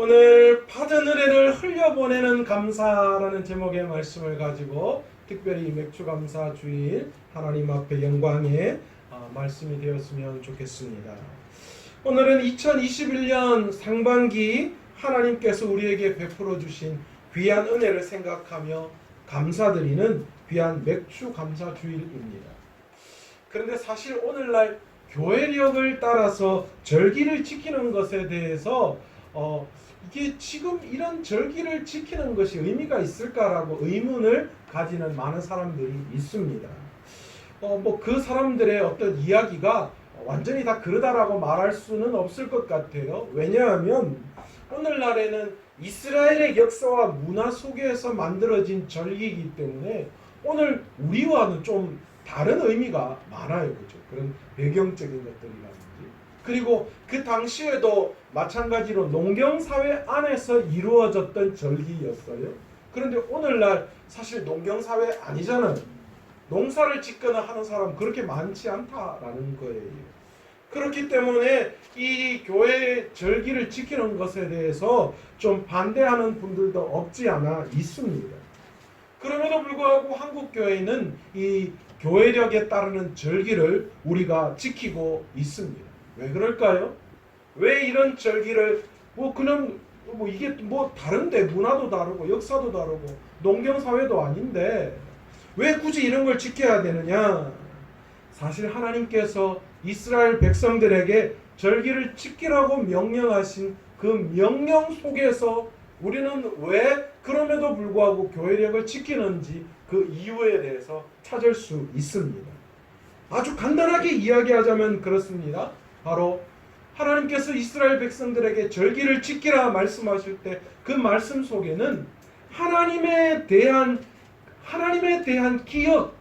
오늘 받은 은혜를 흘려보내는 감사라는 제목의 말씀을 가지고 특별히 맥주감사 주일 하나님 앞에 영광의 말씀이 되었으면 좋겠습니다. 오늘은 2021년 상반기 하나님께서 우리에게 베풀어 주신 귀한 은혜를 생각하며 감사드리는 귀한 맥주감사 주일입니다. 그런데 사실 오늘날 교회력을 따라서 절기를 지키는 것에 대해서 이게 지금 이런 절기를 지키는 것이 의미가 있을까라고 의문을 가지는 많은 사람들이 있습니다. 그 사람들의 어떤 이야기가 완전히 다 그러다라고 말할 수는 없을 것 같아요. 왜냐하면 오늘날에는 이스라엘의 역사와 문화 속에서 만들어진 절기이기 때문에 오늘 우리와는 좀 다른 의미가 많아요. 그렇죠? 그런 배경적인 것들이라든지. 그리고 그 당시에도 마찬가지로 농경사회 안에서 이루어졌던 절기였어요. 그런데 오늘날 사실 농경사회 아니잖아요. 농사를 짓거나 하는 사람 그렇게 많지 않다라는 거예요. 그렇기 때문에 이 교회 절기를 지키는 것에 대해서 좀 반대하는 분들도 없지 않아 있습니다. 그럼에도 불구하고 한국교회는 이 교회력에 따르는 절기를 우리가 지키고 있습니다. 왜 그럴까요? 왜 이런 절기를 이게 다른데 문화도 다르고 역사도 다르고 농경사회도 아닌데 왜 굳이 이런 걸 지켜야 되느냐? 사실 하나님께서 이스라엘 백성들에게 절기를 지키라고 명령하신 그 명령 속에서 우리는 왜 그럼에도 불구하고 교회력을 지키는지 그 이유에 대해서 찾을 수 있습니다. 아주 간단하게 이야기하자면 그렇습니다. 바로 하나님께서 이스라엘 백성들에게 절기를 지키라 말씀하실 때 그 말씀 속에는 하나님에 대한 기억,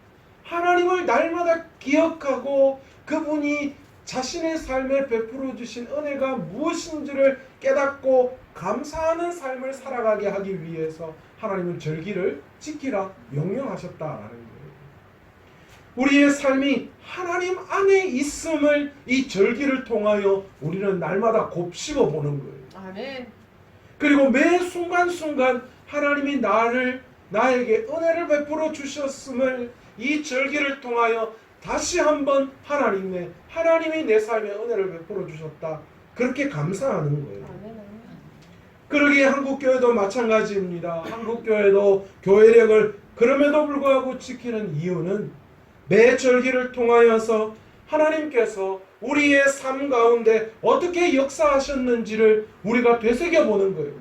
하나님을 날마다 기억하고 그분이 자신의 삶에 베풀어 주신 은혜가 무엇인지를 깨닫고 감사하는 삶을 살아가게 하기 위해서 하나님은 절기를 지키라 명령하셨다라는 거예요. 우리의 삶이 하나님 안에 있음을 이 절기를 통하여 우리는 날마다 곱씹어 보는 거예요. 아멘. 그리고 매 순간순간 하나님이 나에게 은혜를 베풀어 주셨음을 이 절기를 통하여 다시 한번 하나님이 내 삶에 은혜를 베풀어 주셨다. 그렇게 감사하는 거예요. 그러기에 한국교회도 마찬가지입니다. 한국교회도 교회력을 그럼에도 불구하고 지키는 이유는 매 절기를 통하여서 하나님께서 우리의 삶 가운데 어떻게 역사하셨는지를 우리가 되새겨보는 거예요.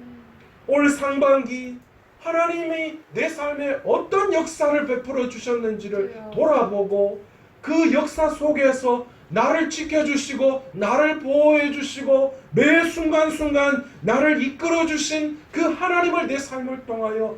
올 상반기 하나님이 내 삶에 어떤 역사를 베풀어 주셨는지를 돌아보고 그 역사 속에서 나를 지켜주시고 나를 보호해 주시고 매 순간순간 나를 이끌어 주신 그 하나님을 내 삶을 통하여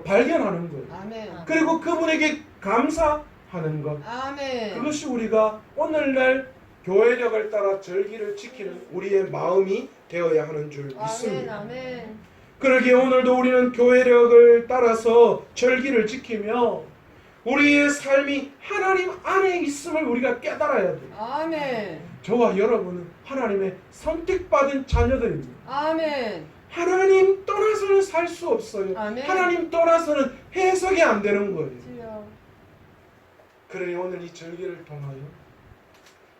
발견하는 거예요. 아멘. 그리고 그분에게 감사하는 것. 아멘. 그것이 우리가 오늘날 교회력을 따라 절기를 지키는 우리의 마음이 되어야 하는 줄 믿습니다. 아멘. 그러기에 오늘도 우리는 교회력을 따라서 절기를 지키며 우리의 삶이 하나님 안에 있음을 우리가 깨달아야 돼요. 아멘. 저와 여러분은 하나님의 선택받은 자녀들입니다. 아멘. 하나님 떠나서는 살 수 없어요. 아멘. 하나님 떠나서는 해석이 안 되는 거예요. 주여. 그러니 오늘 이 절기를 통하여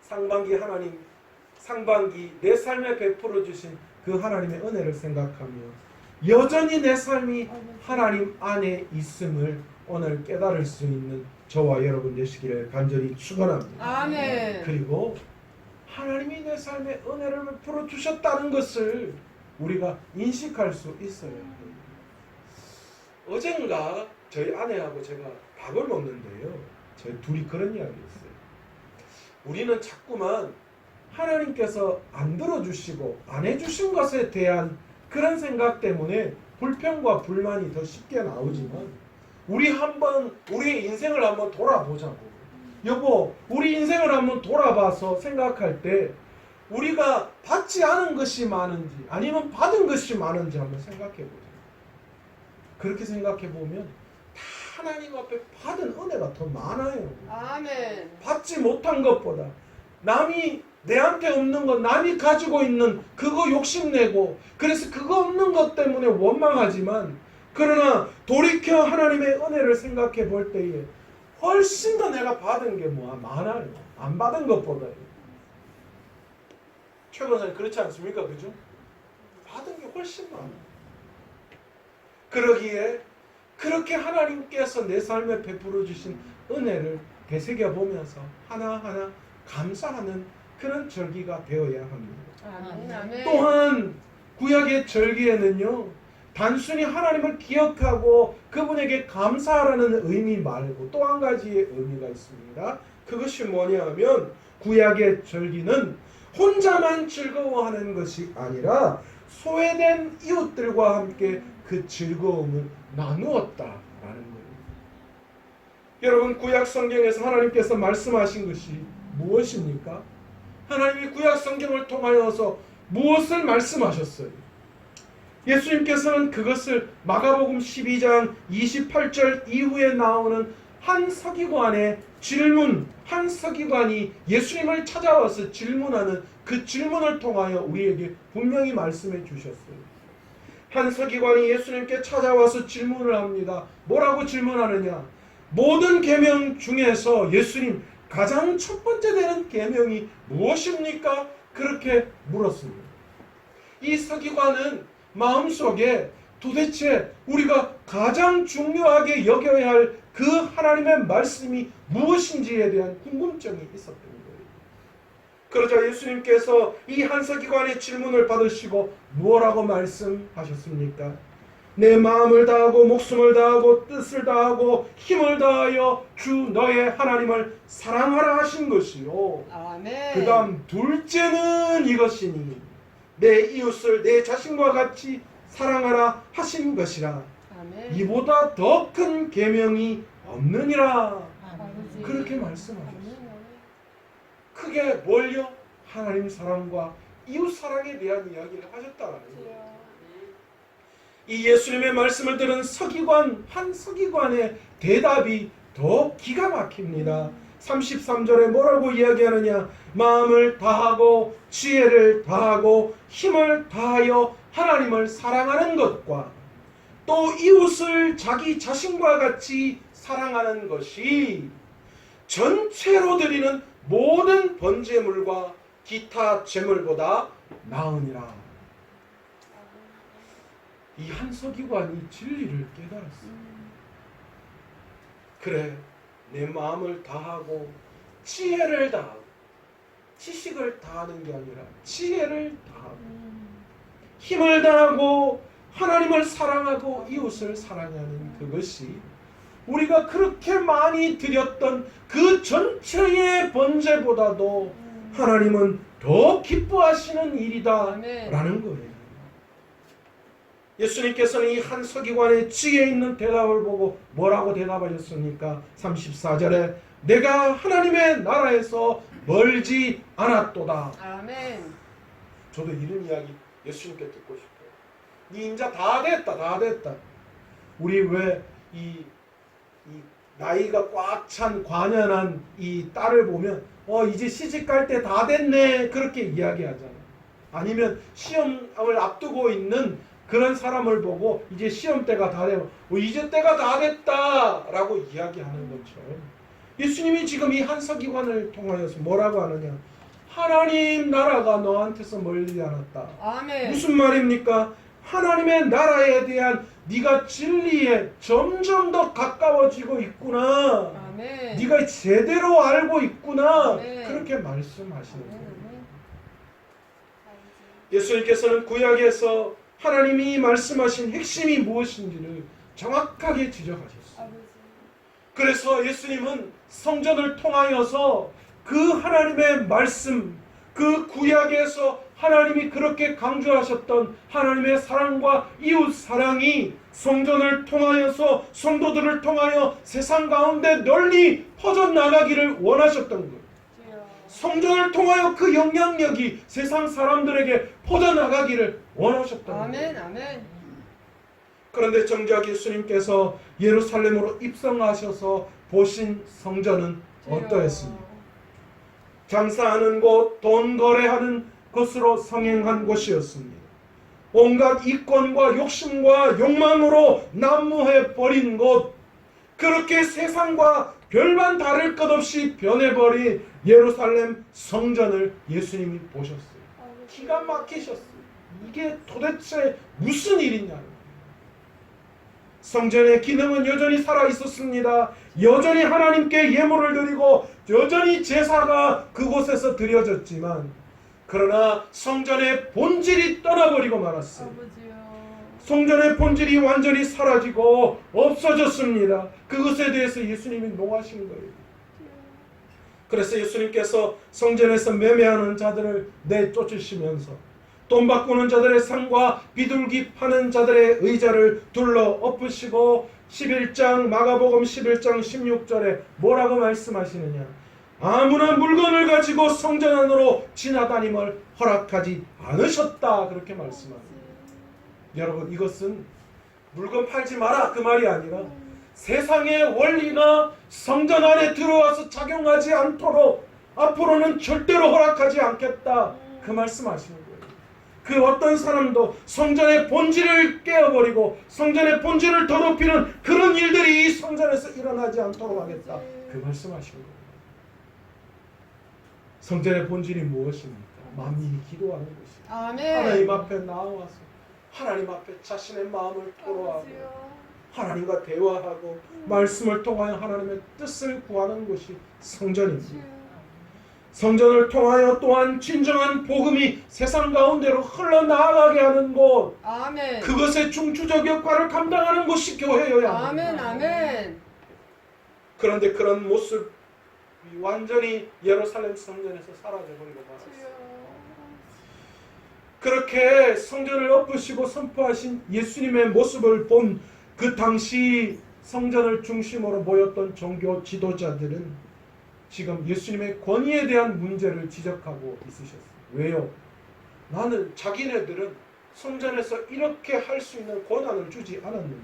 상반기 내 삶에 베풀어 주신 그 하나님의 은혜를 생각하며 여전히 내 삶이 하나님 안에 있음을 오늘 깨달을 수 있는 저와 여러분 되시기를 간절히 축원합니다. 아멘. 그리고 하나님이 내 삶에 은혜를 베풀어 주셨다는 것을 우리가 인식할 수 있어야 합니다. 어젠가 저희 아내하고 제가 밥을 먹는데요. 저희 둘이 그런 이야기했어요. 우리는 자꾸만 하나님께서 안 들어주시고 안 해주신 것에 대한 그런 생각 때문에 불평과 불만이 더 쉽게 나오지만 우리의 인생을 한번 돌아보자고. 여보, 우리 인생을 한번 돌아봐서 생각할 때 우리가 받지 않은 것이 많은지 아니면 받은 것이 많은지 한번 생각해 보자. 그렇게 생각해 보면 다 하나님 앞에 받은 은혜가 더 많아요. 아멘. 받지 못한 것보다 남이 내한테 없는 거 남이 가지고 있는 그거 욕심내고 그래서 그거 없는 것 때문에 원망하지만 그러나 돌이켜 하나님의 은혜를 생각해 볼 때에 훨씬 더 내가 받은 게 많아요. 안 받은 것보다요. 최 권사님 그렇지 않습니까? 그죠? 받은 게 훨씬 많아요. 그러기에 그렇게 하나님께서 내 삶에 베풀어 주신 은혜를 되새겨보면서 하나하나 감사하는 그런 절기가 되어야 합니다. 아멘. 또한 구약의 절기에는요, 단순히 하나님을 기억하고 그분에게 감사하라는 의미 말고 또 한 가지의 의미가 있습니다. 그것이 뭐냐 하면 구약의 절기는 혼자만 즐거워하는 것이 아니라 소외된 이웃들과 함께 그 즐거움을 나누었다라는 거예요. 여러분, 구약 성경에서 하나님께서 말씀하신 것이 무엇입니까? 하나님이 구약 성경을 통하여서 무엇을 말씀하셨어요? 예수님께서는 그것을 마가복음 12장 28절 이후에 나오는 한 서기관의 질문, 한 서기관이 예수님을 찾아와서 질문하는 그 질문을 통하여 우리에게 분명히 말씀해 주셨어요. 한 서기관이 예수님께 찾아와서 질문을 합니다. 뭐라고 질문하느냐? 모든 계명 중에서 예수님 가장 첫 번째 되는 계명이 무엇입니까? 그렇게 물었습니다. 이 서기관은 마음속에 도대체 우리가 가장 중요하게 여겨야 할 그 하나님의 말씀이 무엇인지에 대한 궁금증이 있었던 거예요. 그러자 예수님께서 이 한 서기관의 질문을 받으시고 무엇라고 말씀하셨습니까? 내 마음을 다하고 목숨을 다하고 뜻을 다하고 힘을 다하여 주 너의 하나님을 사랑하라 하신 것이요. 아멘. 그 다음 둘째는 이것이니 내 이웃을 내 자신과 같이 사랑하라 하신 것이라. 아멘. 이보다 더 큰 계명이 없느니라. 아버지. 그렇게 말씀하셨어요. 크게 뭘요? 하나님 사랑과 이웃 사랑에 대한 이야기를 하셨다는 거예요. 이 예수님의 말씀을 들은 서기관, 한 서기관의 대답이 더 기가 막힙니다. 33절에 뭐라고 이야기하느냐? 마음을 다하고 지혜를 다하고 힘을 다하여 하나님을 사랑하는 것과 또 이웃을 자기 자신과 같이 사랑하는 것이 전체로 드리는 모든 번제물과 기타 제물보다 나으니라. 이 한 서기관이 진리를 깨달았어요. 그래, 내 마음을 다하고 지혜를 다하고 지식을 다하는 게 아니라 지혜를 다하고 힘을 다하고 하나님을 사랑하고 이웃을 사랑하는 그것이 우리가 그렇게 많이 드렸던 그 전체의 번제보다도 하나님은 더 기뻐하시는 일이다 라는 거예요. 예수님께서는 이 한 서기관의 지혜 있는 대답을 보고 뭐라고 대답하셨습니까? 34절에 내가 하나님의 나라에서 멀지 않았도다. 아멘. 저도 이런 이야기 예수님께 듣고 싶어요. 네 인자 다 됐다, 다 됐다. 우리 왜 이 나이가 꽉 찬 관연한 이 딸을 보면 이제 시집 갈 때 다 됐네 그렇게 이야기하잖아. 아니면 시험을 앞두고 있는 그런 사람을 보고 이제 시험 때가 다 되면 이제 때가 다 됐다 라고 이야기하는 것처럼 예수님이 지금 이 한 서기관을 통하여서 뭐라고 하느냐? 하나님 나라가 너한테서 멀지 않았다. 아멘. 무슨 말입니까? 하나님의 나라에 대한 네가 진리에 점점 더 가까워지고 있구나. 아멘. 네가 제대로 알고 있구나. 아멘. 그렇게 말씀하시는 거예요. 아멘. 예수님께서는 구약에서 하나님이 말씀하신 핵심이 무엇인지를 정확하게 지적하셨어요. 그래서 예수님은 성전을 통하여서 그 하나님의 말씀, 그 구약에서 하나님이 그렇게 강조하셨던 하나님의 사랑과 이웃 사랑이 성전을 통하여서 성도들을 통하여 세상 가운데 널리 퍼져나가기를 원하셨던 거예요. 성전을 통하여 그 영향력이 세상 사람들에게 퍼져나가기를 원하셨던 거예요. 아멘. 아멘. 그런데 정작 예수님께서 예루살렘으로 입성하셔서 보신 성전은 어떠했습니까? 장사하는 곳, 돈 거래하는 것으로 성행한 곳이었습니다. 온갖 이권과 욕심과 욕망으로 난무해 버린 곳, 그렇게 세상과 별반 다를 것 없이 변해버린 예루살렘 성전을 예수님이 보셨어요. 기가 막히셨어요. 이게 도대체 무슨 일이냐는 거예요. 성전의 기능은 여전히 살아있었습니다. 여전히 하나님께 예물을 드리고 여전히 제사가 그곳에서 드려졌지만, 그러나 성전의 본질이 떠나버리고 말았어요. 성전의 본질이 완전히 사라지고 없어졌습니다. 그것에 대해서 예수님이 노하신 거예요. 그래서 예수님께서 성전에서 매매하는 자들을 내쫓으시면서 돈 바꾸는 자들의 상과 비둘기 파는 자들의 의자를 둘러 엎으시고 11장 마가복음 11장 16절에 뭐라고 말씀하시느냐? 아무나 물건을 가지고 성전 안으로 지나다님을 허락하지 않으셨다, 그렇게 말씀합니다. 여러분, 이것은 물건 팔지 마라 그 말이 아니라 세상의 원리가 성전 안에 들어와서 작용하지 않도록 앞으로는 절대로 허락하지 않겠다, 그 말씀하시는 거예요. 그 어떤 사람도 성전의 본질을 깨어버리고 성전의 본질을 더럽히는 그런 일들이 이 성전에서 일어나지 않도록 하겠다, 그 말씀하시는 거예요. 성전의 본질이 무엇입니까? 만민이 기도하는 것입니다. 아멘. 하나님 앞에 나와서 하나님 앞에 자신의 마음을 토로하고 하나님과 대화하고 말씀을 통하여 하나님의 뜻을 구하는 것이 성전입니다. 성전을 통하여 또한 진정한 복음이 세상 가운데로 흘러나가게 하는 곳, 아멘. 그것의 중추적 역할을 감당하는 것이 교회여야 합니다. 아멘. 아멘. 그런데 그런 모습이 완전히 예루살렘 성전에서 사라져버리고 말았어요. 그렇게 성전을 엎으시고 선포하신 예수님의 모습을 본 그 당시 성전을 중심으로 모였던 종교 지도자들은 지금 예수님의 권위에 대한 문제를 지적하고 있으셨어요. 왜요? 나는 자기네들은 성전에서 이렇게 할 수 있는 권한을 주지 않았는데,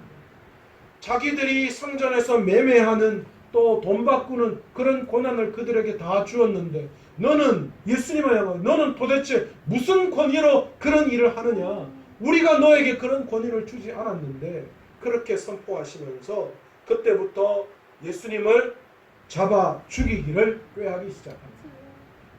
자기들이 성전에서 매매하는 또 돈 바꾸는 그런 권한을 그들에게 다 주었는데, 너는 예수님이야말로 너는 도대체 무슨 권위로 그런 일을 하느냐? 우리가 너에게 그런 권위를 주지 않았는데, 그렇게 선포하시면서 그때부터 예수님을 잡아 죽이기를 꾀하기 시작합니다.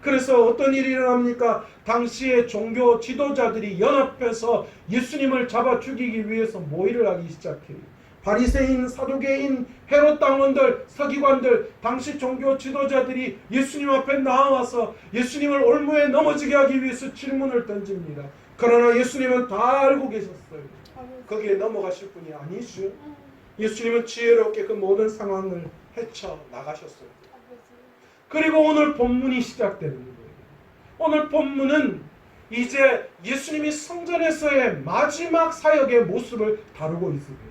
그래서 어떤 일이 일어납니까? 당시의 종교 지도자들이 연합해서 예수님을 잡아 죽이기 위해서 모의를 하기 시작해요. 바리새인, 사두개인, 헤롯 당원들, 서기관들, 당시 종교 지도자들이 예수님 앞에 나와서 예수님을 올무에 넘어지게 하기 위해서 질문을 던집니다. 그러나 예수님은 다 알고 계셨어요. 거기에 넘어가실 분이 아니죠. 예수님은 지혜롭게 그 모든 상황을 헤쳐나가셨어요. 그리고 오늘 본문이 시작되는 거예요. 오늘 본문은 이제 예수님이 성전에서의 마지막 사역의 모습을 다루고 있습니다.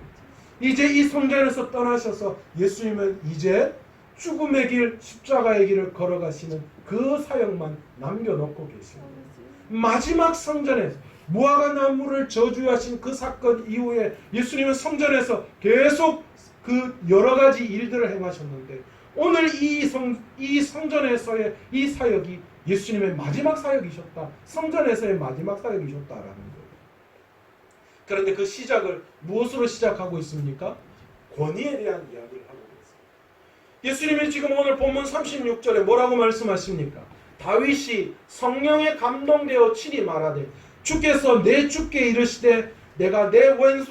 이제 이 성전에서 떠나셔서 예수님은 이제 죽음의 길, 십자가의 길을 걸어가시는 그 사역만 남겨놓고 계십니다. 마지막 성전에서 무화과 나무를 저주하신 그 사건 이후에 예수님은 성전에서 계속 그 여러 가지 일들을 행하셨는데, 오늘 이 성전에서의 이 사역이 예수님의 마지막 사역이셨다, 성전에서의 마지막 사역이셨다라는 거예요. 그런데 그 시작을 무엇으로 시작하고 있습니까? 권위에 대한 이야기를 하고 있습니다. 예수님이 지금 오늘 본문 36절에 뭐라고 말씀하십니까? 다윗이 성령에 감동되어 친히 말하되 주께서 내 주께 이르시되 내가 내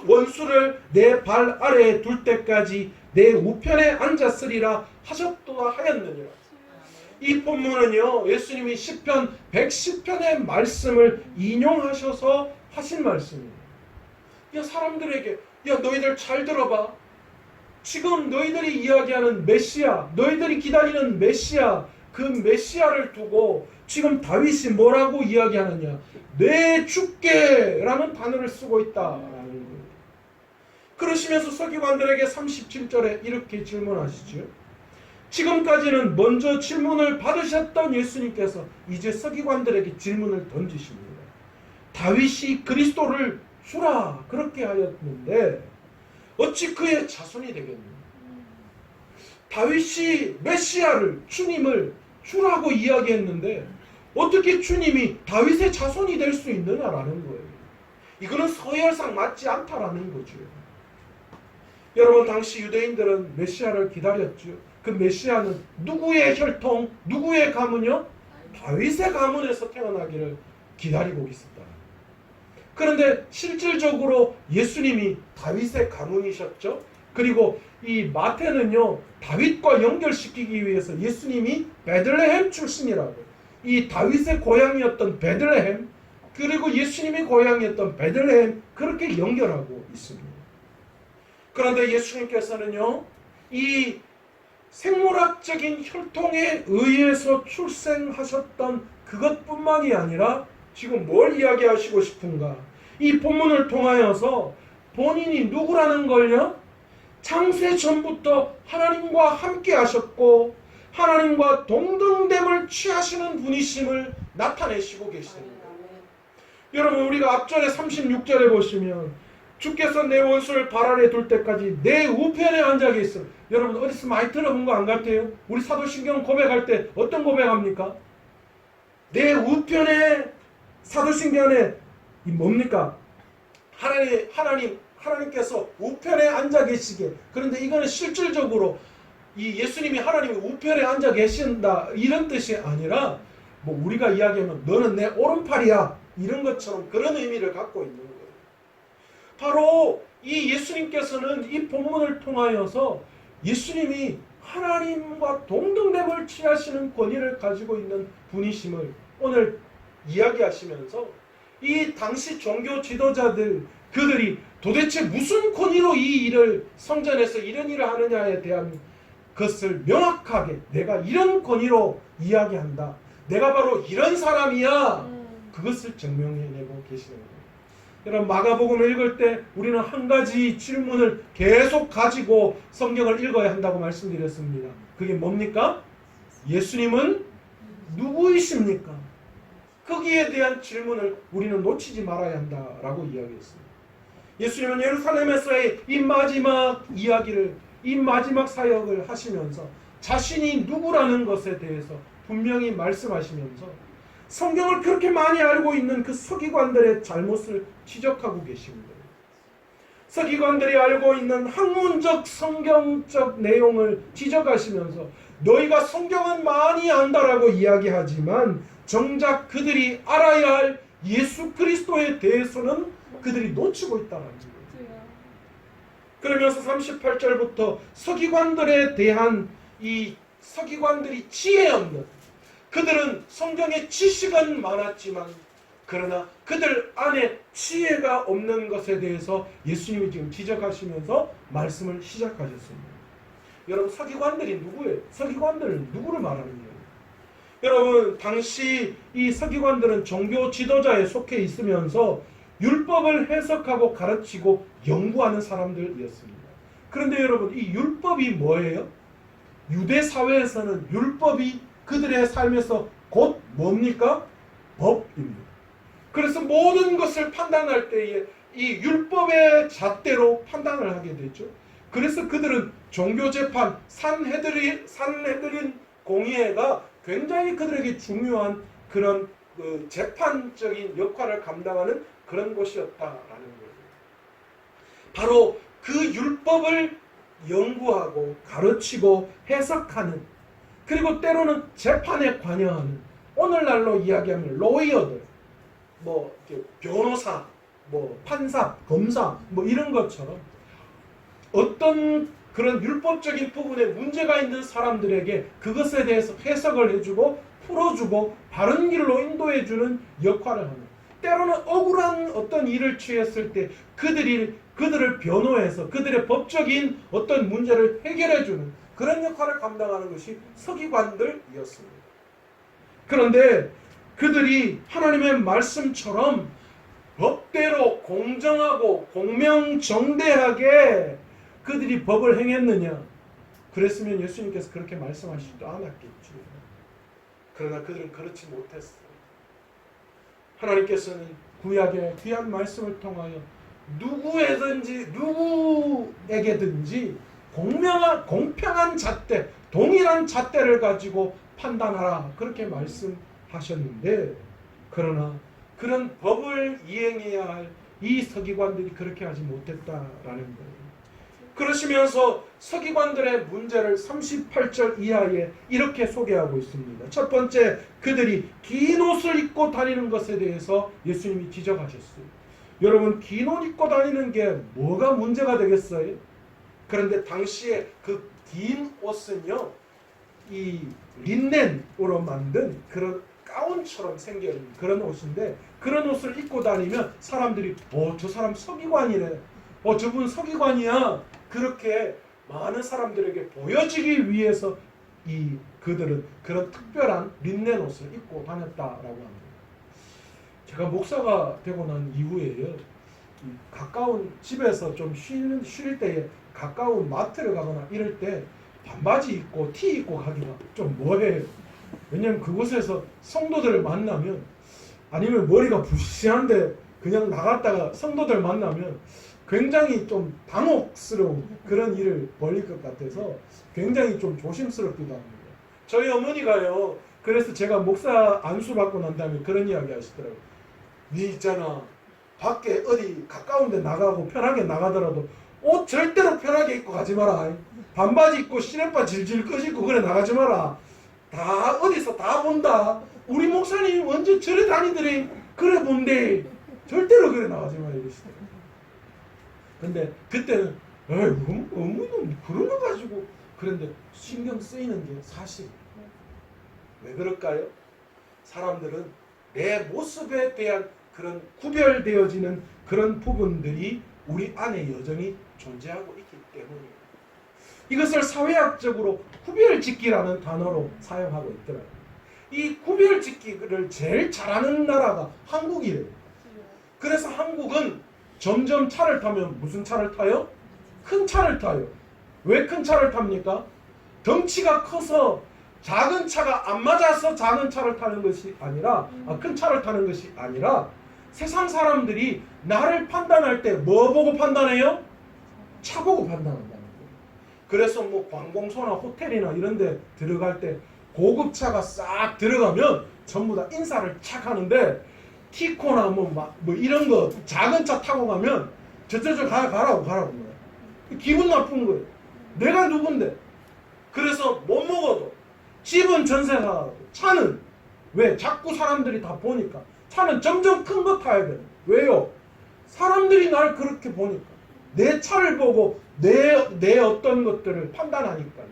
원수를 내 발 아래에 둘 때까지 내 우편에 앉았으리라 하셨도다 하였느니라. 이 본문은요, 예수님이 시편 110편의 말씀을 인용하셔서 하신 말씀입니다. 야, 사람들에게, 야, 너희들 잘 들어봐. 지금 너희들이 이야기하는 메시아, 너희들이 기다리는 메시아, 그 메시아를 두고 지금 다윗이 뭐라고 이야기하느냐? 내 주께 라는 단어를 쓰고 있다라는 거예요. 그러시면서 서기관들에게 37절에 이렇게 질문하시죠. 지금까지는 먼저 질문을 받으셨던 예수님께서 이제 서기관들에게 질문을 던지십니다. 다윗이 그리스도를 주라 그렇게 하였는데 어찌 그의 자손이 되겠느냐? 다윗이 메시아를, 주님을 주라고 이야기했는데 어떻게 주님이 다윗의 자손이 될 수 있느냐라는 거예요. 이거는 서열상 맞지 않다라는 거죠. 여러분, 당시 유대인들은 메시아를 기다렸죠. 그 메시아는 누구의 혈통, 누구의 가문이요? 다윗의 가문에서 태어나기를 기다리고 있었다. 그런데 실질적으로 예수님이 다윗의 가문이셨죠. 그리고 이 마태는요, 다윗과 연결시키기 위해서 예수님이 베들레헴 출신이라고, 이 다윗의 고향이었던 베들레헴, 그리고 예수님의 고향이었던 베들레헴, 그렇게 연결하고 있습니다. 그런데 예수님께서는요, 이 생물학적인 혈통에 의해서 출생하셨던 그것뿐만이 아니라 지금 뭘 이야기하시고 싶은가? 이 본문을 통하여서 본인이 누구라는 걸요? 창세 전부터 하나님과 함께 하셨고 하나님과 동등됨을 취하시는 분이심을 나타내시고 계십니다. 여러분, 우리가 앞전에 36절에 보시면 주께서 내 원수를 발 아래 둘 때까지 내 우편에 앉아 계시어. 여러분, 어디서 많이 들어본 거 안 같아요? 우리 사도신경 고백할 때 어떤 고백합니까? 내 우편에, 사도신경에 이 뭡니까? 하나님께서 우편에 앉아 계시게. 그런데 이거는 실질적으로 이 예수님이 하나님의 우편에 앉아 계신다 이런 뜻이 아니라 뭐 우리가 이야기하면 너는 내 오른팔이야 이런 것처럼 그런 의미를 갖고 있는 거예요. 바로 이 예수님께서는 이 본문을 통하여서 예수님이 하나님과 동등됨을 취하시는 권위를 가지고 있는 분이심을 오늘 이야기하시면서 이 당시 종교 지도자들, 그들이 도대체 무슨 권위로 이 일을 성전에서 이런 일을 하느냐에 대한 것을 명확하게 내가 이런 권위로 이야기한다, 내가 바로 이런 사람이야, 그것을 증명해내고 계시는 거예요. 여러분, 마가복음을 읽을 때 우리는 한 가지 질문을 계속 가지고 성경을 읽어야 한다고 말씀드렸습니다. 그게 뭡니까? 예수님은 누구이십니까? 거기에 대한 질문을 우리는 놓치지 말아야 한다라고 이야기했습니다. 예수님은 예루살렘에서의 이 마지막 이야기를, 이 마지막 사역을 하시면서 자신이 누구라는 것에 대해서 분명히 말씀하시면서 성경을 그렇게 많이 알고 있는 그 서기관들의 잘못을 지적하고 계십니다. 서기관들이 알고 있는 학문적 성경적 내용을 지적하시면서 너희가 성경은 많이 안다라고 이야기하지만 정작 그들이 알아야 할 예수 그리스도에 대해서는 그들이 놓치고 있다는 거예요. 그러면서 38절부터 서기관들에 대한 이 서기관들이 지혜 없는, 그들은 성경의 지식은 많았지만 그러나 그들 안에 지혜가 없는 것에 대해서 예수님이 지금 지적하시면서 말씀을 시작하셨습니다. 여러분, 서기관들이 누구예요? 서기관들은 누구를 말하는 거예요? 여러분, 당시 이 서기관들은 종교 지도자에 속해 있으면서 율법을 해석하고 가르치고 연구하는 사람들이었습니다. 그런데 여러분, 이 율법이 뭐예요? 유대 사회에서는 율법이 그들의 삶에서 곧 뭡니까? 법입니다. 그래서 모든 것을 판단할 때에 이 율법의 잣대로 판단을 하게 되죠. 그래서 그들은 종교재판, 산헤드린 공의회가 굉장히 그들에게 중요한 그런 재판적인 역할을 감당하는 그런 곳이었다라는 거예요. 바로 그 율법을 연구하고 가르치고 해석하는, 그리고 때로는 재판에 관여하는, 오늘날로 이야기하면 로이어들, 뭐 변호사, 뭐 판사, 검사, 뭐 이런 것처럼 어떤 그런 율법적인 부분에 문제가 있는 사람들에게 그것에 대해서 해석을 해주고 풀어주고 바른 길로 인도해주는 역할을 하는, 때로는 억울한 어떤 일을 취했을 때 그들을 변호해서 그들의 법적인 어떤 문제를 해결해주는 그런 역할을 감당하는 것이 서기관들이었습니다. 그런데 그들이 하나님의 말씀처럼 법대로 공정하고 공명정대하게 그들이 법을 행했느냐? 그랬으면 예수님께서 그렇게 말씀하시지도 않았겠죠. 그러나 그들은 그렇지 못했어요. 하나님께서는 구약의 귀한 말씀을 통하여 누구에게든지 공평한 잣대, 동일한 잣대를 가지고 판단하라 그렇게 말씀하셨는데, 그러나 그런 법을 이행해야 할 이 서기관들이 그렇게 하지 못했다라는 거예요. 그러시면서 서기관들의 문제를 38절 이하에 이렇게 소개하고 있습니다. 첫 번째, 그들이 긴 옷을 입고 다니는 것에 대해서 예수님이 지적하셨어요. 여러분, 긴 옷 입고 다니는 게 뭐가 문제가 되겠어요? 그런데 당시에 그 긴 옷은요, 이 린넨으로 만든 그런 가운처럼 생긴 그런 옷인데, 그런 옷을 입고 다니면 사람들이 저 사람 서기관이래, 저분 서기관이야, 그렇게 많은 사람들에게 보여지기 위해서 그들은 그런 특별한 린넨 옷을 입고 다녔다라고 합니다. 제가 목사가 되고 난 이후에요, 가까운 집에서 좀 쉴 때에 가까운 마트를 가거나 이럴 때 반바지 입고 티 입고 가기가 좀 뭐해요. 왜냐면 그곳에서 성도들을 만나면, 아니면 머리가 부시한데 그냥 나갔다가 성도들 만나면 굉장히 좀 당혹스러운 그런 일을 벌일 것 같아서 굉장히 좀 조심스럽기도 합니다. 저희 어머니가요, 그래서 제가 목사 안수 받고 난 다음에 그런 이야기 하시더라고요. 니 있잖아, 밖에 어디 가까운 데 나가고 편하게 나가더라도 옷 절대로 편하게 입고 가지 마라. 반바지 입고 시내바 질질 끄시고 그래 나가지 마라. 다 어디서 다 본다. 우리 목사님 언제 저래 다니더래. 그래 본대. 절대로 그래 나가지 마라 이러시더라고요. 근데 그때는 어머니는 그런 거 가지고, 그런데 신경 쓰이는 게 사실. 왜 그럴까요? 사람들은 내 모습에 대한 그런 구별되어지는 그런 부분들이 우리 안에 여전히 존재하고 있기 때문이에요. 이것을 사회학적으로 구별짓기라는 단어로 사용하고 있더라고요. 이 구별짓기를 제일 잘하는 나라가 한국이래요. 그래서 한국은 점점 차를 타면 무슨 차를 타요? 큰 차를 타요. 왜 큰 차를 탑니까? 덩치가 커서 작은 차가 안 맞아서 작은 차를 타는 것이 아니라, 큰 차를 타는 것이 아니라, 세상 사람들이 나를 판단할 때 뭐 보고 판단해요? 차 보고 판단한다는 거예요. 그래서 뭐 관공서나 호텔이나 이런 데 들어갈 때 고급차가 싹 들어가면 전부 다 인사를 착 하는데, 티코나 뭐 이런 거 작은 차 타고 가면 저쪽저 가라고 기분 나쁜 거예요. 내가 누군데. 그래서 못 먹어도 집은 전세가, 차는 왜 자꾸 사람들이 다 보니까 차는 점점 큰 거 타야 돼요. 왜요? 사람들이 날 그렇게 보니까, 내 차를 보고 내 어떤 것들을 판단하니까요.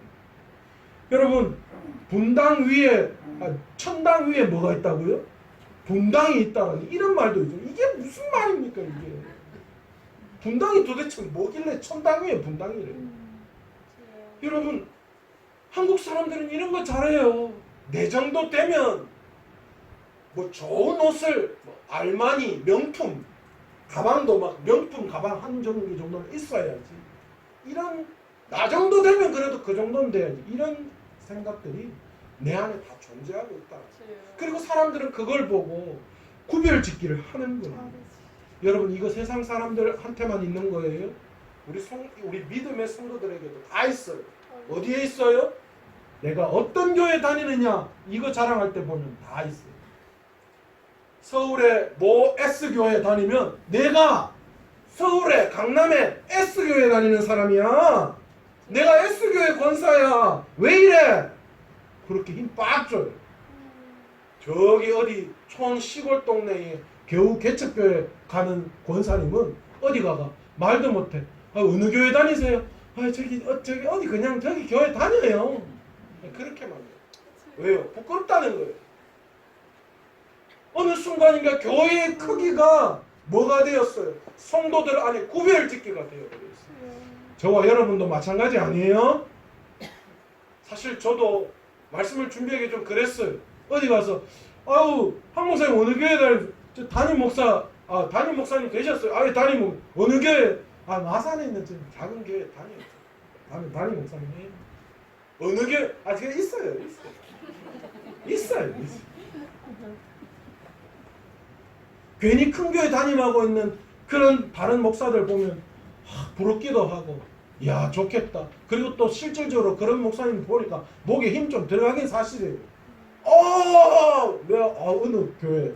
여러분, 분당 위에 천당 위에 뭐가 있다고요? 분당이 있다는 이런 말도 있죠. 이게 무슨 말입니까 이게? 분당이 도대체 뭐길래 천당 위에 분당이래요? 여러분, 한국 사람들은 이런 거 잘해요. 내 정도 되면 뭐 좋은 옷을, 알마니 명품 가방도 막 명품 가방 한 종류 정도는 있어야지. 이런, 나 정도 되면 그래도 그 정도는 돼야지. 이런 생각들이 내 안에 다 존재하고 있다. 그리고 사람들은 그걸 보고 구별짓기를 하는 거예요. 여러분, 이거 세상 사람들한테만 있는 거예요? 우리 믿음의 성도들에게도 다 있어요. 어디에 있어요? 내가 어떤 교회 다니느냐 이거 자랑할 때 보면 다 있어요. 서울의 모 S교회 다니면 내가 서울의 강남의 S교회 다니는 사람이야. 내가 S교회 권사야. 왜 이래? 그렇게 힘 빡 줘요. 저기 어디 촌 시골 동네에 겨우 개척교회 가는 권사님은 어디 가가 말도 못해. 어느 교회 다니세요? 저기 어디 그냥 저기 교회 다녀요. 그렇게 말해요. 왜요? 부끄럽다는 거예요. 어느 순간인가 교회의 크기가 뭐가 되었어요? 성도들 안에 구별짓기가 되어버렸어요. 저와 여러분도 마찬가지 아니에요? 사실 저도 말씀을 준비하기 좀 그랬어요. 어디 가서 한 목사님 어느 교회 담임 목사님 되셨어요. 담임 어느 교회? 마산에 있는 좀 작은 교회 담임 목사님. 어느 교회? 제가 있어요. 괜히 큰 교회 담임하고 있는 그런 다른 목사들 보면 부럽기도 하고, 야 좋겠다. 그리고 또 실질적으로 그런 목사님 보니까 목에 힘 좀 들어가긴 사실이에요. 내가 어느 교회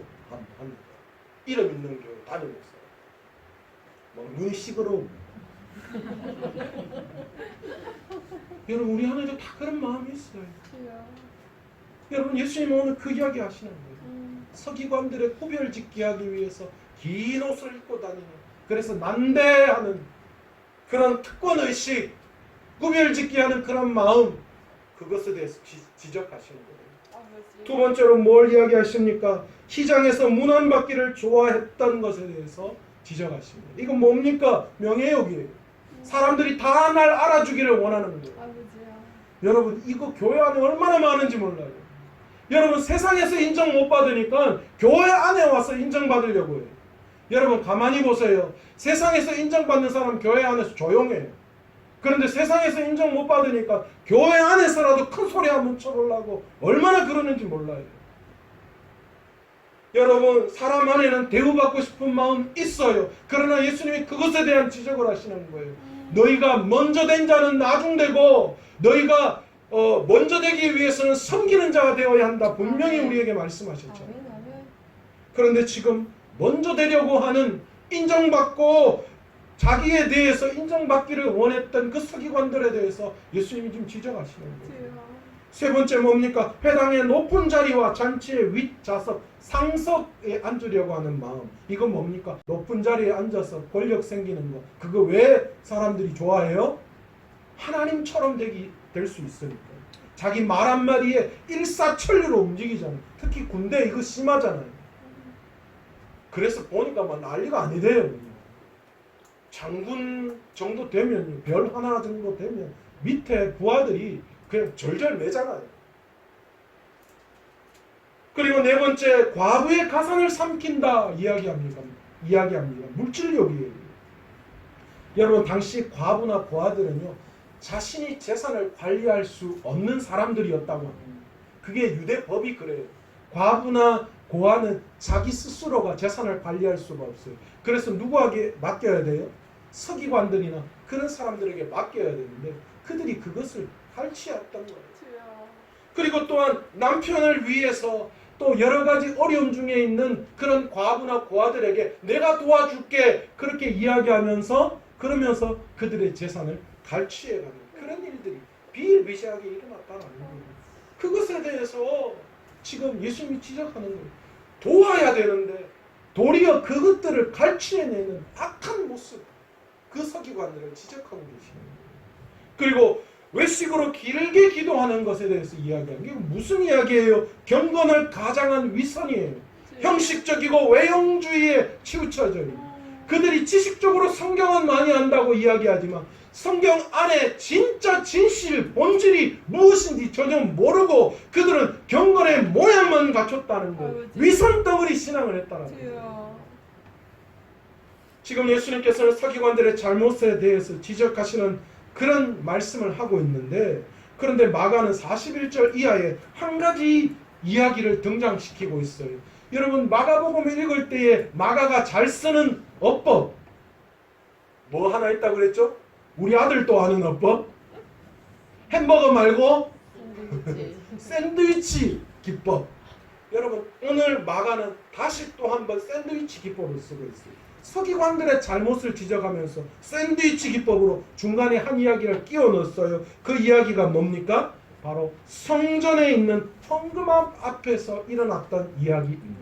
이름 있는 교회 다니면서 막 눈이 시끄러워. 여러분 우리 안에도 다 그런 마음이 있어요. 여러분 예수님은 오늘 그 이야기 하시는 거예요. 서기관들의 구별짓기 하기 위해서 긴 옷을 입고 다니는, 그래서 난대하는 그런 특권의식, 구별짓기 하는 그런 마음, 그것에 대해서 지적하시는 거예요. 두 번째로 뭘 이야기하십니까? 시장에서 문안받기를 좋아했던 것에 대해서 지적하십니다. 이건 뭡니까? 명예욕이에요. 사람들이 다 날 알아주기를 원하는 거예요. 여러분 이거 교회 안에 얼마나 많은지 몰라요. 여러분 세상에서 인정 못 받으니까 교회 안에 와서 인정받으려고 해요. 여러분 가만히 보세요. 세상에서 인정받는 사람 교회 안에서 조용해요. 그런데 세상에서 인정 못 받으니까 교회 안에서라도 큰 소리 한번 쳐보려고 얼마나 그러는지 몰라요. 여러분 사람 안에는 대우받고 싶은 마음 있어요. 그러나 예수님이 그것에 대한 지적을 하시는 거예요. 너희가 먼저 된 자는 나중되고 너희가 먼저 되기 위해서는 섬기는 자가 되어야 한다. 분명히 우리에게 말씀하셨죠. 그런데 지금 먼저 되려고 하는, 인정받고 자기에 대해서 인정받기를 원했던 그 서기관들에 대해서 예수님이 좀 지적하시는 거예요. 세 번째 뭡니까? 회당의 높은 자리와 잔치의 윗좌석, 상석에 앉으려고 하는 마음. 이건 뭡니까? 높은 자리에 앉아서 권력 생기는 거. 그거 왜 사람들이 좋아해요? 하나님처럼 될 수 있으니까. 자기 말 한마디에 일사천리로 움직이잖아요. 특히 군대 이거 심하잖아요. 그래서 보니까 막 난리가 아니 돼요. 장군 정도 되면, 별 하나 정도 되면 밑에 부하들이 그냥 절절 매잖아요. 그리고 네 번째, 과부의 가산을 삼킨다 이야기합니다. 물질욕이에요. 여러분 당시 과부나 고아들은요, 자신이 재산을 관리할 수 없는 사람들이었다고 합니다. 그게 유대 법이 그래요. 과부나 고아는 자기 스스로가 재산을 관리할 수가 없어요. 그래서 누구에게 맡겨야 돼요? 서기관들이나 그런 사람들에게 맡겨야 되는데 그들이 그것을 갈취했던 거예요. 그리고 또한 남편을 위해서 또 여러 가지 어려움 중에 있는 그런 과부나 고아들에게 내가 도와줄게 그렇게 이야기하면서, 그러면서 그들의 재산을 갈취해가는 그런 일들이 비일비재하게 일어났다는 거예요. 그것에 대해서 지금 예수님이 지적하는 거예요. 도와야 되는데 도리어 그것들을 갈취해내는 악한 모습, 그 서기관들을 지적하고 계시는 거예요. 그리고 외식으로 길게 기도하는 것에 대해서 이야기하는 게 무슨 이야기예요? 경건을 가장한 위선이에요. 형식적이고 외형주의에 치우쳐져요. 그들이 지식적으로 성경은 많이 안다고 이야기하지만 성경 안에 진짜 진실, 본질이 무엇인지 전혀 모르고 그들은 경건의 모양만 갖췄다는 거예요. 위선덩어리 신앙을 했다는 거예요. 지금 예수님께서는 서기관들의 잘못에 대해서 지적하시는 그런 말씀을 하고 있는데, 그런데 마가는 41절 이하에 한 가지 이야기를 등장시키고 있어요. 여러분 마가복음 읽을 때에 마가가 잘 쓰는 어법 뭐 하나 있다고 그랬죠? 우리 아들도 아는 어법? 햄버거 말고 샌드위치 기법. 여러분 오늘 마가는 다시 또 한 번 샌드위치 기법을 쓰고 있어요. 서기관들의 잘못을 지적하면서 샌드위치 기법으로 중간에 한 이야기를 끼워 넣었어요. 그 이야기가 뭡니까? 바로 성전에 있는 헌금함 앞에서 일어났던 이야기입니다.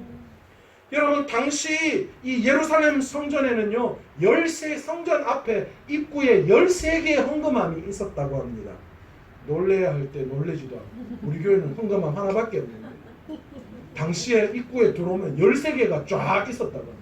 여러분 당시 이 예루살렘 성전에는요 13 성전 앞에 입구에 13개의 헌금함이 있었다고 합니다. 놀래야 할 때 놀래지도 않고, 우리 교회는 헌금함 하나밖에 없는데 당시에 입구에 들어오면 13개가 쫙 있었다고 합니다.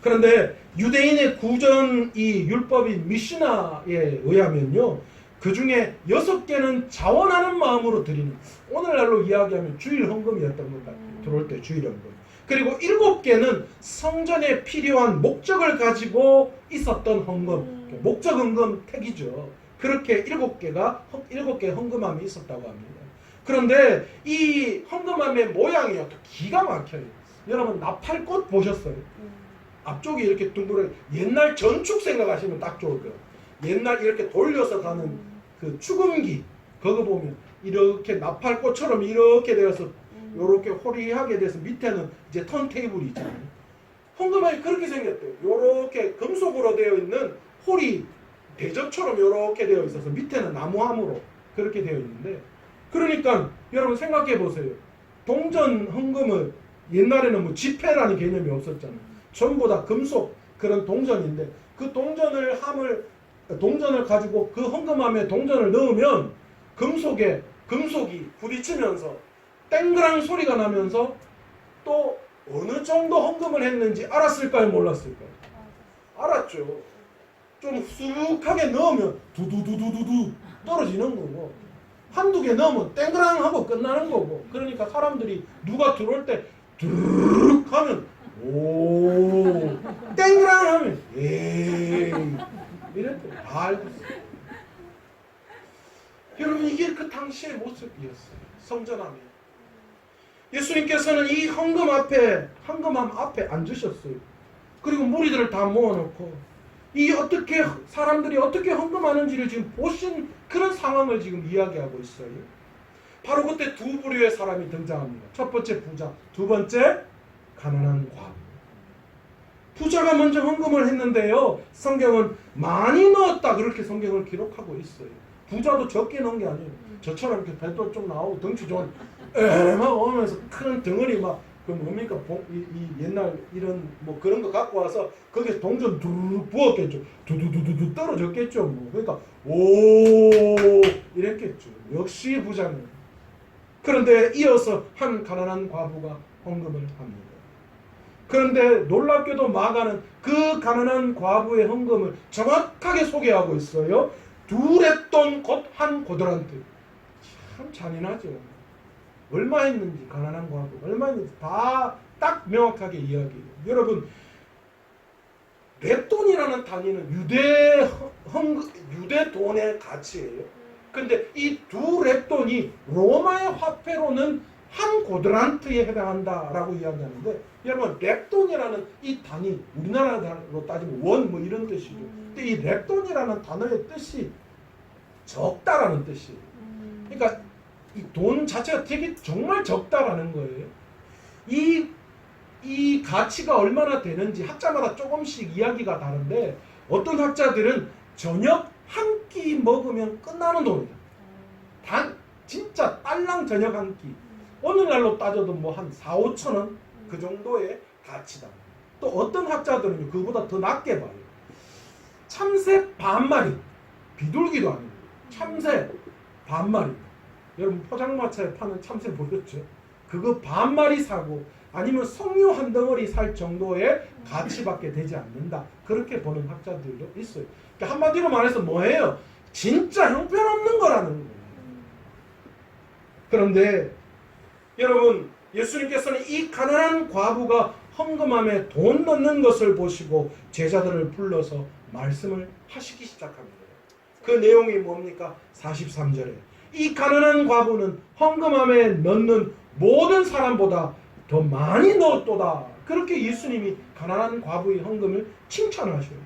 그런데 유대인의 구전 이 율법인 미시나에 의하면요 그 중에 6개는 자원하는 마음으로 드리는, 오늘날로 이야기하면 주일 헌금이었던 것 같아요. 들어올 때 주일 헌금. 그리고 7개는 성전에 필요한 목적을 가지고 있었던 헌금, 목적 헌금 택이죠. 그렇게 7개 헌금함이 있었다고 합니다. 그런데 이 헌금함의 모양이요 또 기가 막혀요. 여러분 나팔꽃 보셨어요? 앞쪽이 이렇게 둥그런, 옛날 전축 생각하시면 딱 좋을 거예요. 옛날 이렇게 돌려서 가는 그 축음기, 그거 보면 이렇게 나팔꽃처럼 이렇게 되어서 요렇게 호리하게 돼서 밑에는 이제 턴테이블이 있잖아요. 헌금함이 그렇게 생겼대요. 요렇게 금속으로 되어 있는 호리 대접처럼 요렇게 되어 있어서 밑에는 나무함으로 그렇게 되어 있는데, 그러니까 여러분 생각해 보세요. 동전 헌금을 옛날에는 뭐 지폐라는 개념이 없었잖아요. 전부 다 금속 그런 동전인데, 그 동전을 가지고 그 헌금함에 동전을 넣으면 금속이 부딪히면서 땡그랑 소리가 나면서 또 어느 정도 헌금을 했는지 알았을까요? 몰랐을까요? 알았죠. 좀 쑥하게 넣으면 두두두두두두 떨어지는 거고, 한두 개 넣으면 땡그랑 하고 끝나는 거고, 그러니까 사람들이 누가 들어올 때 드르륵 하면 오, 땡그랑 하면 에이 이랬더니 다 알고 있어요. 여러분, 이게 그 당시의 모습이었어요. 성전함에 예수님께서는 이 헌금함 앞에 앉으셨어요. 그리고 무리들을 다 모아놓고 사람들이 어떻게 헌금하는지를 지금 보신 그런 상황을 지금 이야기하고 있어요. 바로 그때 두 부류의 사람이 등장합니다. 첫 번째 부자, 두 번째 가난한 과부. 부자가 먼저 헌금을 했는데요, 성경은 많이 넣었다 그렇게 성경을 기록하고 있어요. 부자도 적게 넣은 게 아니에요. 저처럼 이렇게 배도 좀 나오고 덩치 좋은 막 오면서 큰 덩어리 막 그 뭡니까 이 옛날 이런 뭐 그런 거 갖고 와서 거기에 동전 두르륵 부었겠죠. 두두두두두 떨어졌겠죠. 뭐 그러니까 오 이랬겠죠. 역시 부자는. 그런데 이어서 한 가난한 과부가 헌금을 합니다. 그런데 놀랍게도 마가는 그 가난한 과부의 헌금을 정확하게 소개하고 있어요. 2렙돈 곧 한 고드란트. 참 잔인하죠. 얼마 했는지, 가난한 과부 얼마 했는지 다 딱 명확하게 이야기해요. 여러분, 렙돈이라는 단위는 유대 돈의 가치예요. 근데 이 2렙돈이 로마의 화폐로는 한 고드란트에 해당한다라고 이야기하는데, 여러분 렙돈이라는 이 단위, 우리나라로 따지면 원 뭐 이런 뜻이죠. 근데 이 렙돈이라는 단어의 뜻이 적다라는 뜻이에요. 그러니까 이 돈 자체가 되게 정말 적다라는 거예요. 이 가치가 얼마나 되는지 학자마다 조금씩 이야기가 다른데, 어떤 학자들은 저녁 한 끼 먹으면 끝나는 돈이다. 진짜 딸랑 저녁 한 끼. 오늘날로 따져도 뭐 한 4, 5천 원 그 정도의 가치다. 또 어떤 학자들은 그보다 더 낮게 봐요. 참새 반마리, 비둘기도 아니고 참새 반마리. 여러분 포장마차에 파는 참새 보셨죠? 그거 반마리 사고 아니면 석류 한 덩어리 살 정도의 가치밖에 되지 않는다. 그렇게 보는 학자들도 있어요. 그러니까 한마디로 말해서 뭐예요? 진짜 형편없는 거라는 거예요. 그런데 여러분, 예수님께서는 이 가난한 과부가 헌금함에 돈 넣는 것을 보시고 제자들을 불러서 말씀을 하시기 시작합니다. 그 내용이 뭡니까? 43절에 이 가난한 과부는 헌금함에 넣는 모든 사람보다 더 많이 넣었도다. 그렇게 예수님이 가난한 과부의 헌금을 칭찬하셔요.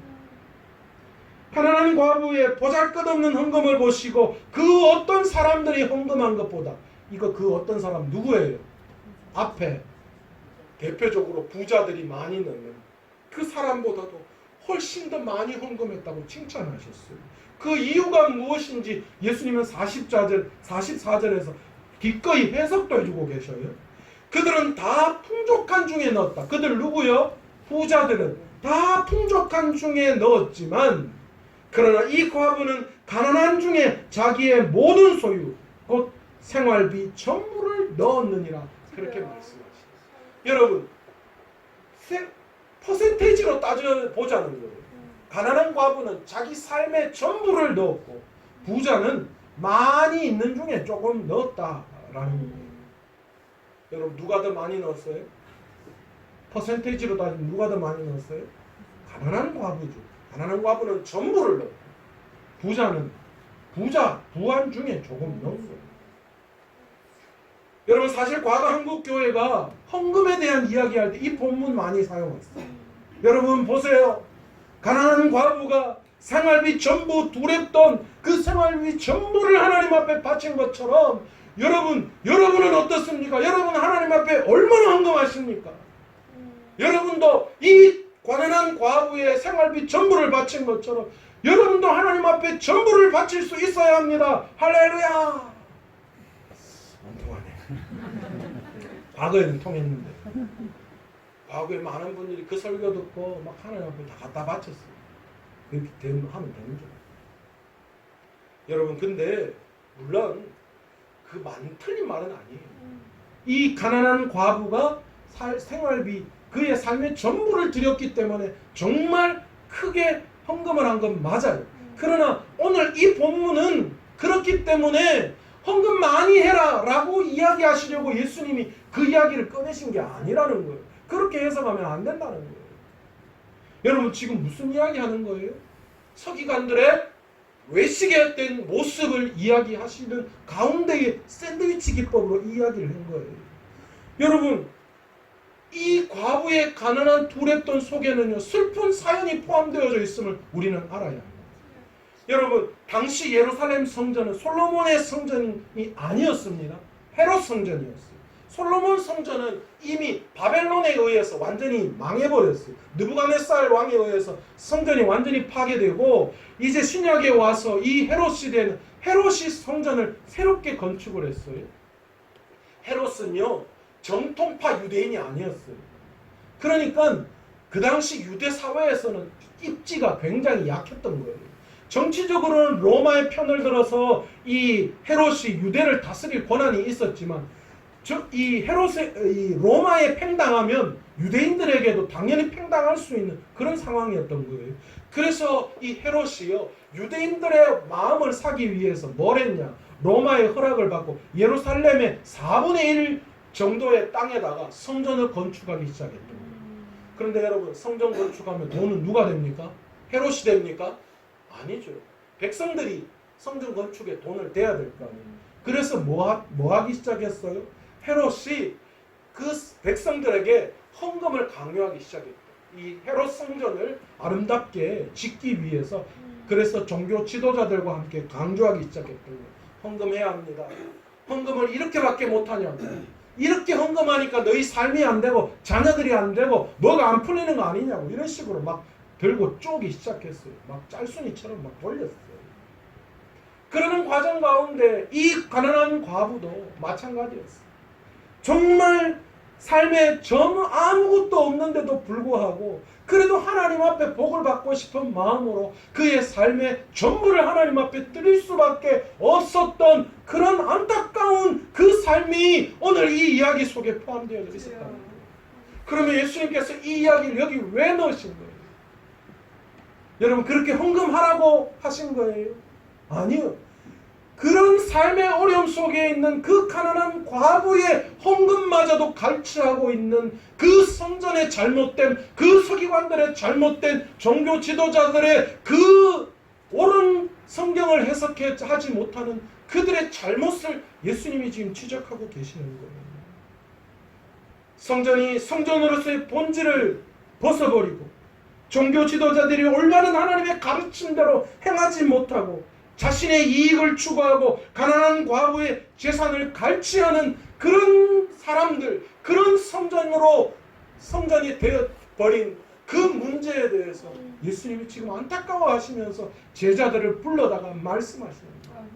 가난한 과부의 보잘것없는 헌금을 보시고 그 어떤 사람들이 헌금한 것보다, 이거 그 어떤 사람 누구예요? 앞에 대표적으로 부자들이 많이 넣는 그 사람보다도 훨씬 더 많이 헌금했다고 칭찬하셨어요. 그 이유가 무엇인지 예수님은 44절에서 기꺼이 해석도 해주고 계셔요. 그들은 다 풍족한 중에 넣었다. 그들 누구요? 부자들은 다 풍족한 중에 넣었지만, 그러나 이 과부는 가난한 중에 자기의 모든 소유 곧 생활비 전부를 넣었느니라. 그렇게 말씀하시죠. 여러분, 퍼센테이지로 따져보자는 거예요. 가난한 과부는 자기 삶의 전부를 넣었고, 부자는 많이 있는 중에 조금 넣었다라는 거예요. 여러분, 누가 더 많이 넣었어요? 퍼센테이지로 따지면 누가 더 많이 넣었어요? 가난한 과부죠. 가난한 과부는 전부를 넣었고, 부자는 부한 중에 조금 넣었어요. 여러분, 사실 과거 한국 교회가 헌금에 대한 이야기할 때 이 본문 많이 사용했어요. 여러분 보세요. 가난한 과부가 생활비 전부 두렵던 그 생활비 전부를 하나님 앞에 바친 것처럼 여러분은 어떻습니까? 여러분 하나님 앞에 얼마나 헌금하십니까? 여러분도 이 가난한 과부의 생활비 전부를 바친 것처럼 여러분도 하나님 앞에 전부를 바칠 수 있어야 합니다. 할렐루야. 안 통하네. 과거에는 통했는데 과거에 많은 분들이 그 설교 듣고 막 하나님 앞에 다 갖다 바쳤어요. 그렇게 하면 되는 줄. 여러분 근데 물론 그 틀린 말은 아니에요. 이 가난한 과부가 생활비 그의 삶의 전부를 드렸기 때문에 정말 크게 헌금을 한 건 맞아요. 그러나 오늘 이 본문은 그렇기 때문에 헌금 많이 해라 라고 이야기하시려고 예수님이 그 이야기를 꺼내신 게 아니라는 거예요. 그렇게 해석하면 안 된다는 거예요. 여러분 지금 무슨 이야기 하는 거예요? 서기관들의 외식에 된 모습을 이야기하시는 가운데의 샌드위치 기법으로 이야기를 한 거예요. 여러분 이 과부의 가난한 두렵던 속에는요 슬픈 사연이 포함되어져 있음을 우리는 알아야 합니다. 여러분 당시 예루살렘 성전은 솔로몬의 성전이 아니었습니다. 헤롯 성전이었어요. 솔로몬 성전은 이미 바벨론에 의해서 완전히 망해버렸어요. 느부갓네살 왕에 의해서 성전이 완전히 파괴되고 이제 신약에 와서 이 헤롯 시대는 헤롯이 성전을 새롭게 건축을 했어요. 헤롯은요 정통파 유대인이 아니었어요. 그러니까 그 당시 유대 사회에서는 입지가 굉장히 약했던 거예요. 정치적으로는 로마의 편을 들어서 이 헤롯이 유대를 다스릴 권한이 있었지만 이 로마에 팽당하면 유대인들에게도 당연히 팽당할 수 있는 그런 상황이었던 거예요. 그래서 이 헤롯이요 유대인들의 마음을 사기 위해서 뭘 했냐? 로마의 허락을 받고 예루살렘의 4분의 1 정도의 땅에다가 성전을 건축하기 시작했던 거예요. 그런데 여러분 성전 건축하면 돈은 누가 됩니까? 헤롯이 됩니까? 아니죠. 백성들이 성전 건축에 돈을 대야 될 거 아니에요. 그래서 뭐 하기 시작했어요? 헤롯이 그 백성들에게 헌금을 강요하기 시작했죠. 이 헤롯 성전을 아름답게 짓기 위해서 그래서 종교 지도자들과 함께 강조하기 시작했던 거예요. 헌금해야 합니다. 헌금을 이렇게밖에 못하냐고. 이렇게 헌금하니까 너희 삶이 안 되고 자녀들이 안 되고 뭐가 안 풀리는 거 아니냐고 이런 식으로 막 들고 쪼기 시작했어요. 막 짤순이처럼 막 돌렸어요. 그러는 과정 가운데 이 가난한 과부도 마찬가지였어요. 정말 삶에 전 아무것도 없는데도 불구하고 그래도 하나님 앞에 복을 받고 싶은 마음으로 그의 삶의 전부를 하나님 앞에 드릴 수밖에 없었던 그런 안타까운 그 삶이 오늘 이 이야기 속에 포함되어 있었다는 거예요. 그러면 예수님께서 이 이야기를 여기 왜 넣으신 거예요? 여러분 그렇게 헌금하라고 하신 거예요? 아니요. 그런 삶의 어려움 속에 있는 그 가난한 과부의 헌금마저도 갈취하고 있는 그 성전의 잘못된 그 서기관들의 잘못된 종교 지도자들의 그 옳은 성경을 해석해 하지 못하는 그들의 잘못을 예수님이 지금 지적하고 계시는 거예요. 성전이 성전으로서의 본질을 벗어버리고 종교 지도자들이 올바른 하나님의 가르침대로 행하지 못하고 자신의 이익을 추구하고 가난한 과부의 재산을 갈취하는 그런 사람들, 그런 성전이 되어버린 그 문제에 대해서 예수님이 지금 안타까워하시면서 제자들을 불러다가 말씀하시는 거예요.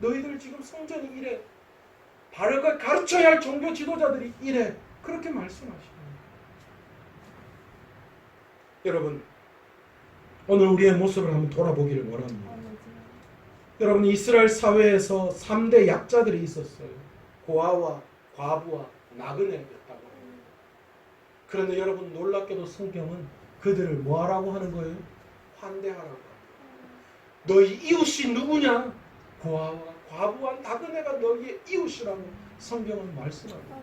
너희들 지금 성전이 이래, 바르게 가르쳐야 할 종교 지도자들이 이래, 그렇게 말씀하시는 거예요. 여러분, 오늘 우리의 모습을 한번 돌아보기를 원합니다. 여러분 이스라엘 사회에서 3대 약자들이 있었어요. 고아와 과부와 나그네였다고 합니다. 그런데 여러분 놀랍게도 성경은 그들을 뭐하라고 하는 거예요? 환대하라고 합니다. 너희 이웃이 누구냐? 고아와 과부와 나그네가 너희의 이웃이라고 성경은 말씀합니다.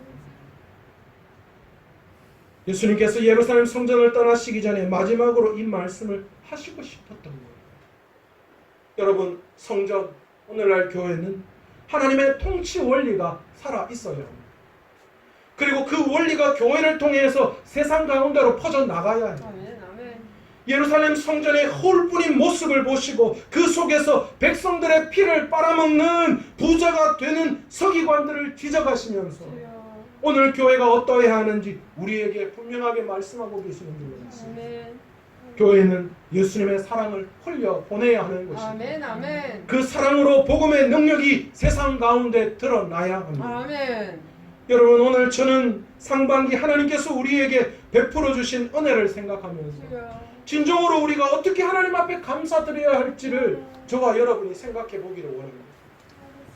예수님께서 예루살렘 성전을 떠나시기 전에 마지막으로 이 말씀을 하시고 싶었던 거예요. 여러분 성전, 오늘날 교회는 하나님의 통치 원리가 살아있어야 합니다. 그리고 그 원리가 교회를 통해서 세상 가운데로 퍼져나가야 합니다. 예루살렘 성전의 허울뿐인 모습을 보시고 그 속에서 백성들의 피를 빨아먹는 부자가 되는 서기관들을 지적하시면서 오늘 교회가 어떠해야 하는지 우리에게 분명하게 말씀하고 계시는 줄 믿습니다. 교회는 예수님의 사랑을 흘려 보내야 하는 것입니다. 아멘, 아멘. 그 사랑으로 복음의 능력이 세상 가운데 드러나야 합니다. 아멘. 여러분, 오늘 저는 상반기 하나님께서 우리에게 베풀어 주신 은혜를 생각하면서 진정으로 우리가 어떻게 하나님 앞에 감사드려야 할지를 저와 여러분이 생각해 보기를 원합니다.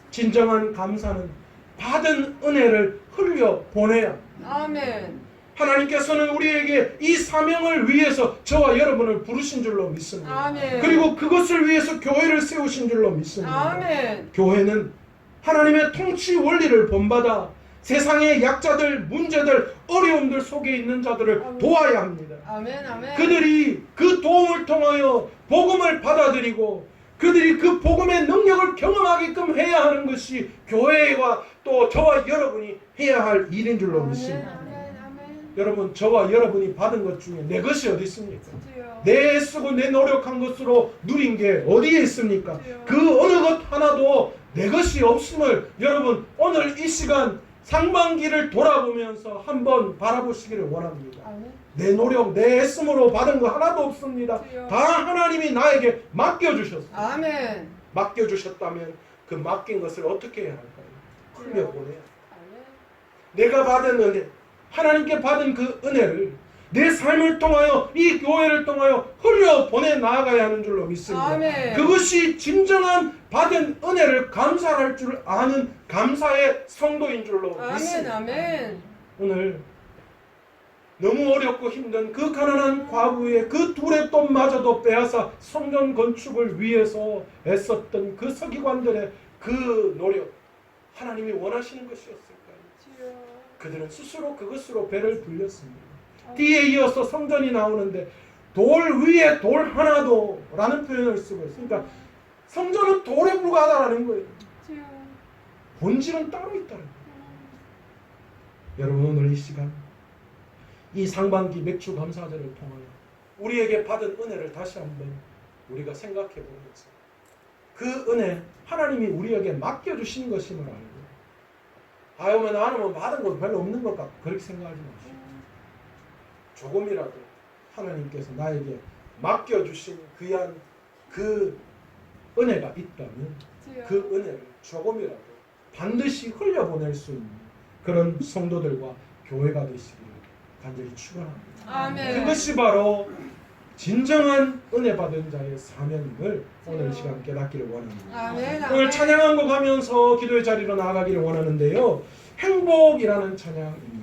진정한 감사는 받은 은혜를 흘려 보내야 합니다. 아멘. 하나님께서는 우리에게 이 사명을 위해서 저와 여러분을 부르신 줄로 믿습니다. 아멘. 그리고 그것을 위해서 교회를 세우신 줄로 믿습니다. 아멘. 교회는 하나님의 통치 원리를 본받아 세상의 약자들, 문제들, 어려움들 속에 있는 자들을 도와야 합니다. 아멘, 아멘. 그들이 그 도움을 통하여 복음을 받아들이고 그들이 그 복음의 능력을 경험하게끔 해야 하는 것이 교회와 또 저와 여러분이 해야 할 일인 줄로 믿습니다. 여러분, 저와 여러분이 받은 것 중에 내 것이 어디 있습니까? 내 쓰고 내 노력한 것으로 누린 게 어디에 있습니까? 그 어느 것 하나도 내 것이 없음을 여러분 오늘 이 시간 상반기를 돌아보면서 한번 바라보시기를 원합니다. 내 노력, 내 애씀으로 받은 거 하나도 없습니다. 다 하나님이 나에게 맡겨주셨어요. 아멘. 맡겨주셨다면 그 맡긴 것을 어떻게 해야 할까요? 흘려보내야. 내가 받은 은혜, 하나님께 받은 그 은혜를 내 삶을 통하여 이 교회를 통하여 흘려보내 나아가야 하는 줄로 믿습니다. 아멘. 그것이 진정한 받은 은혜를 감사할 줄 아는 감사의 성도인 줄로 믿습니다. 아멘. 오늘 너무 어렵고 힘든 그 가난한 과부의 그 둘의 돈마저도 빼앗아 성전 건축을 위해서 애썼던 그 서기관들의 그 노력, 하나님이 원하시는 것이었을까요? 그들은 스스로 그것으로 배를 불렸습니다. 뒤에 이어서 성전이 나오는데 돌 위에 돌 하나도 라는 표현을 쓰고 있으니까 성전은 돌에 불과하다라는 거예요. 본질은 따로 있다는 거예요. 여러분, 오늘 이 시간 이 상반기 맥주 감사절을 통하여 우리에게 받은 은혜를 다시 한번 우리가 생각해 보면서 그 은혜 하나님이 우리에게 맡겨주신 것임을 알고 아유면 나는 뭐 받은 것도 별로 없는 것 같고 그렇게 생각하지 마시고 조금이라도 하나님께서 나에게 맡겨주신 귀한 그 은혜가 있다면 그 은혜를 조금이라도 반드시 흘려보낼 수 있는 그런 성도들과 교회가 되시기를 간절히 축원합니다. 아멘. 그것이 바로 진정한 은혜 받은 자의 사명임을 오늘 시간 깨닫기를 원합니다. 아멘. 오늘 찬양한 곡 하면서 기도의 자리로 나아가기를 원하는데요. 행복이라는 찬양입니다.